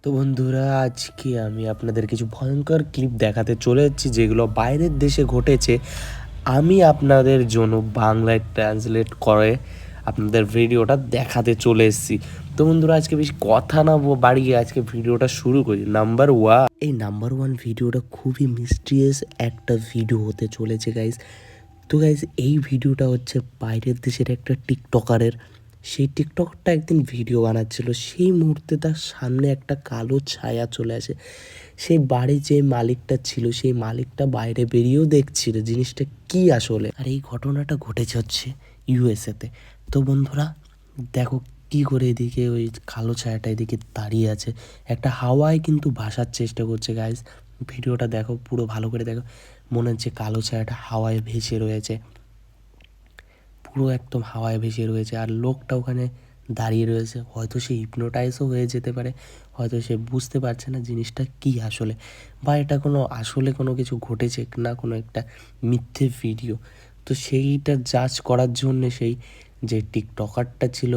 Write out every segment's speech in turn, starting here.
তো বন্ধুরা, আজকে আমি আপনাদের কিছু ভয়ঙ্কর ক্লিপ দেখাতে চলে যাচ্ছি যেগুলো বাইরের দেশে ঘটেছে। আমি আপনাদের জন্য বাংলায় ট্রান্সলেট করে আপনাদের ভিডিওটা দেখাতে চলে এসেছি। তো বন্ধুরা, আজকে বেশি কথা না বাড়িয়ে আজকে ভিডিওটা শুরু করি। নাম্বার ওয়ান ভিডিওটা খুবই মিস্ট্রিয়াস একটা ভিডিও হতে চলেছে গাইজ। তো গাইজ, এই ভিডিওটা হচ্ছে বাইরের দেশের একটা টিকটকারের। সেই টিকটকটা একদিন ভিডিও বানাচ্ছিল, সেই মুহূর্তে তার সামনে একটা কালো ছায়া চলে আসে। সেই বাড়ির যে মালিকটা ছিল, সেই মালিকটা বাইরে বেরিয়েও দেখছিল জিনিসটা কি আসলে। আর এই ঘটনাটা ঘটেছে হচ্ছে ইউএসএতে। তো বন্ধুরা দেখো কি করে এদিকে ওই কালো ছায়াটা এদিকে দাঁড়িয়ে আছে, একটা হাওয়ায় কিন্তু ভাসার চেষ্টা করছে। গাইজ, ভিডিওটা দেখো, পুরো ভালো করে দেখো। মনে হচ্ছে কালো ছায়াটা হাওয়ায় ভেসে রয়েছে, পুরো একদম হাওয়ায় ভেসে রয়েছে। আর লোকটা ওখানে দাঁড়িয়ে রয়েছে, হয়তো সে হিপনোটাইজও হয়ে যেতে পারে, হয়তো সে বুঝতে পারছে না জিনিসটা কি আসলে, বা এটা কোনো আসলে কোনো কিছু ঘটেছে না, কোনো একটা মিথ্যে ভিডিও। তো সেইটা জাজ করার জন্য সেই যে টিকটকারটা ছিল,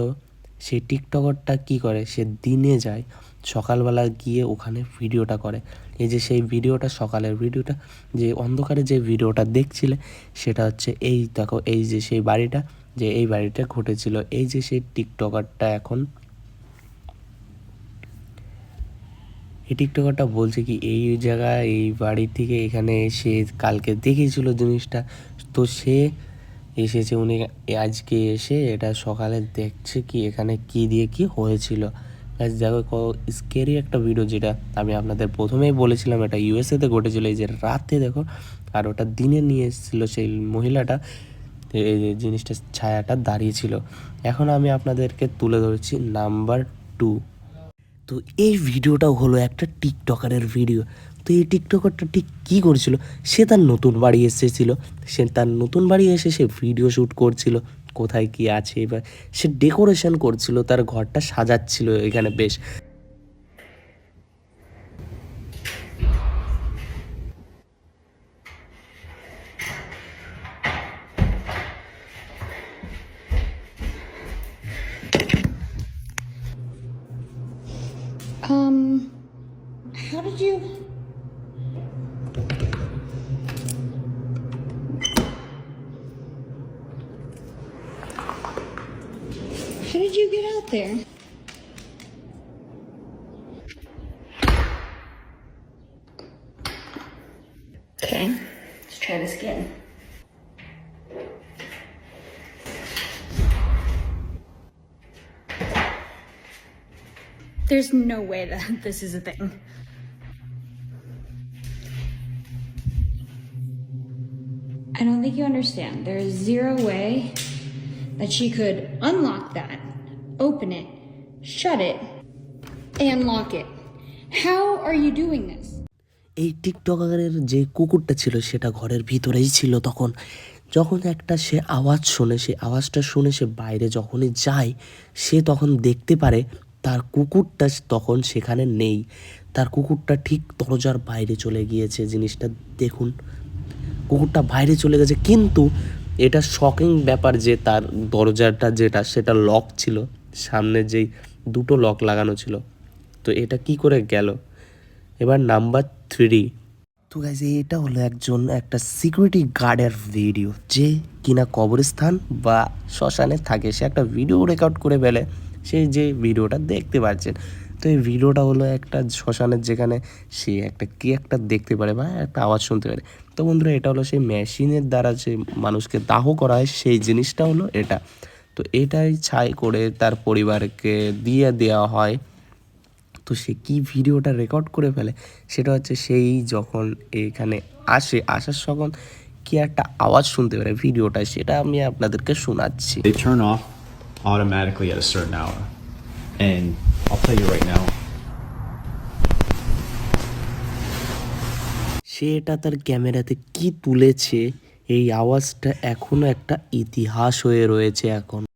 সেই টিকটকারটা কি করে, সে দিনে যায়, সকালবেলা গিয়ে ওখানে ভিডিওটা করে। এই যে সেই ভিডিওটা, সকালের ভিডিওটা, যে অন্ধকারে যে ভিডিওটা দেখছিলে, সেটা হচ্ছে এই দেখো, এই যে সেই বাড়িটা, যে এই বাড়িটা ঘটেছিল। এই যে সেই টিকটকারটা এখন, এই টিকটকারটা বলছে কি এই জায়গায়, এই বাড়ি থেকে এখানে এসে কালকে দেখেছিল জিনিসটা। তো সে এসেছে, উনি আজকে এসে এটা সকালে দেখছে কি এখানে কি দিয়ে কি হয়েছিল। দেখো স্কেরি একটা ভিডিও, যেটা আমি আপনাদের প্রথমেই বলেছিলাম, এটা ইউএসএতে ঘটেছিল এই যে রাতে দেখো, আর ওটা দিনে নিয়ে এসেছিলো সেই মহিলাটা। এই যে জিনিসটা, ছায়াটা দাঁড়িয়েছিল। এখন আমি আপনাদেরকে তুলে ধরছি নাম্বার 2। তো এই ভিডিওটাও হলো একটা টিকটকারের ভিডিও। তো এই টিকটকারটা ঠিক কী করছিল, সে তার নতুন বাড়ি এসেছিলো, সে তার নতুন বাড়ি এসে সে ভিডিও শ্যুট করছিল, কোথায় কি আছে, এবার সে ডেকোরেশন করছিল, তার ঘরটা সাজাচ্ছিল এখানে বেশ। How did you... How did you get out there? Okay, let's try this again. There's no way that this is a thing. I don't think you understand. There is zero way that she could unlock that, open it, shut it, and lock it. How are you doing this? এই টিকটকারের যে কুকুরটা ছিল সেটা ঘরের ভিতরেই ছিল। তখন যখন একটা সে আওয়াজ শোনে, সে আওয়াজটা শুনে সে বাইরে যখনই যায়, সে তখন দেখতে পারে তার কুকুরটা তখন সেখানে নেই। তার কুকুরটা ঠিক দরজার বাইরে চলে গিয়েছে। জিনিসটা দেখুন, কুকুরটা বাইরে চলে গেছে, কিন্তু এটা শকিং ব্যাপার যে তার দরজাটা যেটা, সেটা লক ছিল, সামনে যেই দুটো লক লাগানো ছিল। তো এটা কি করে গেল। এবার নাম্বার 3। তো গাইজ, এটা হলো একটা সিকিউরিটি গার্ডের ভিডিও, যে কিনা কবরস্থান বা শ্মশানে থাকে। সে একটা ভিডিও রেকর্ড করে ফেলে, সেই যে ভিডিওটা দেখতে পাচ্ছেন। তো এই ভিডিওটা হলো একটা শ্মশানের, যেখানে সে একটা দেখতে পারে বা একটা আওয়াজ শুনতে পারে। তো বন্ধুরা, এটা হলো সেই মেশিনের দ্বারা যে মানুষকে দাহ করা হয়, সেই জিনিসটা হলো এটা। তো এটাই ছাই করে তার পরিবারকে দিয়ে দেওয়া হয়। তো সে কি ভিডিওটা রেকর্ড করে ফেলে, সেটা হচ্ছে সেই যখন এখানে আসার তখন কি একটা আওয়াজ শুনতে পারে ভিডিওটা, সেটা আমি আপনাদেরকে শোনাচ্ছি। They turn off automatically at a certain hour, and I'll tell you right now. সে এটা তার ক্যামেরাতে কি তুলেছে, এই আওয়াজটা এখনো একটা ইতিহাস হয়ে রয়েছে এখন।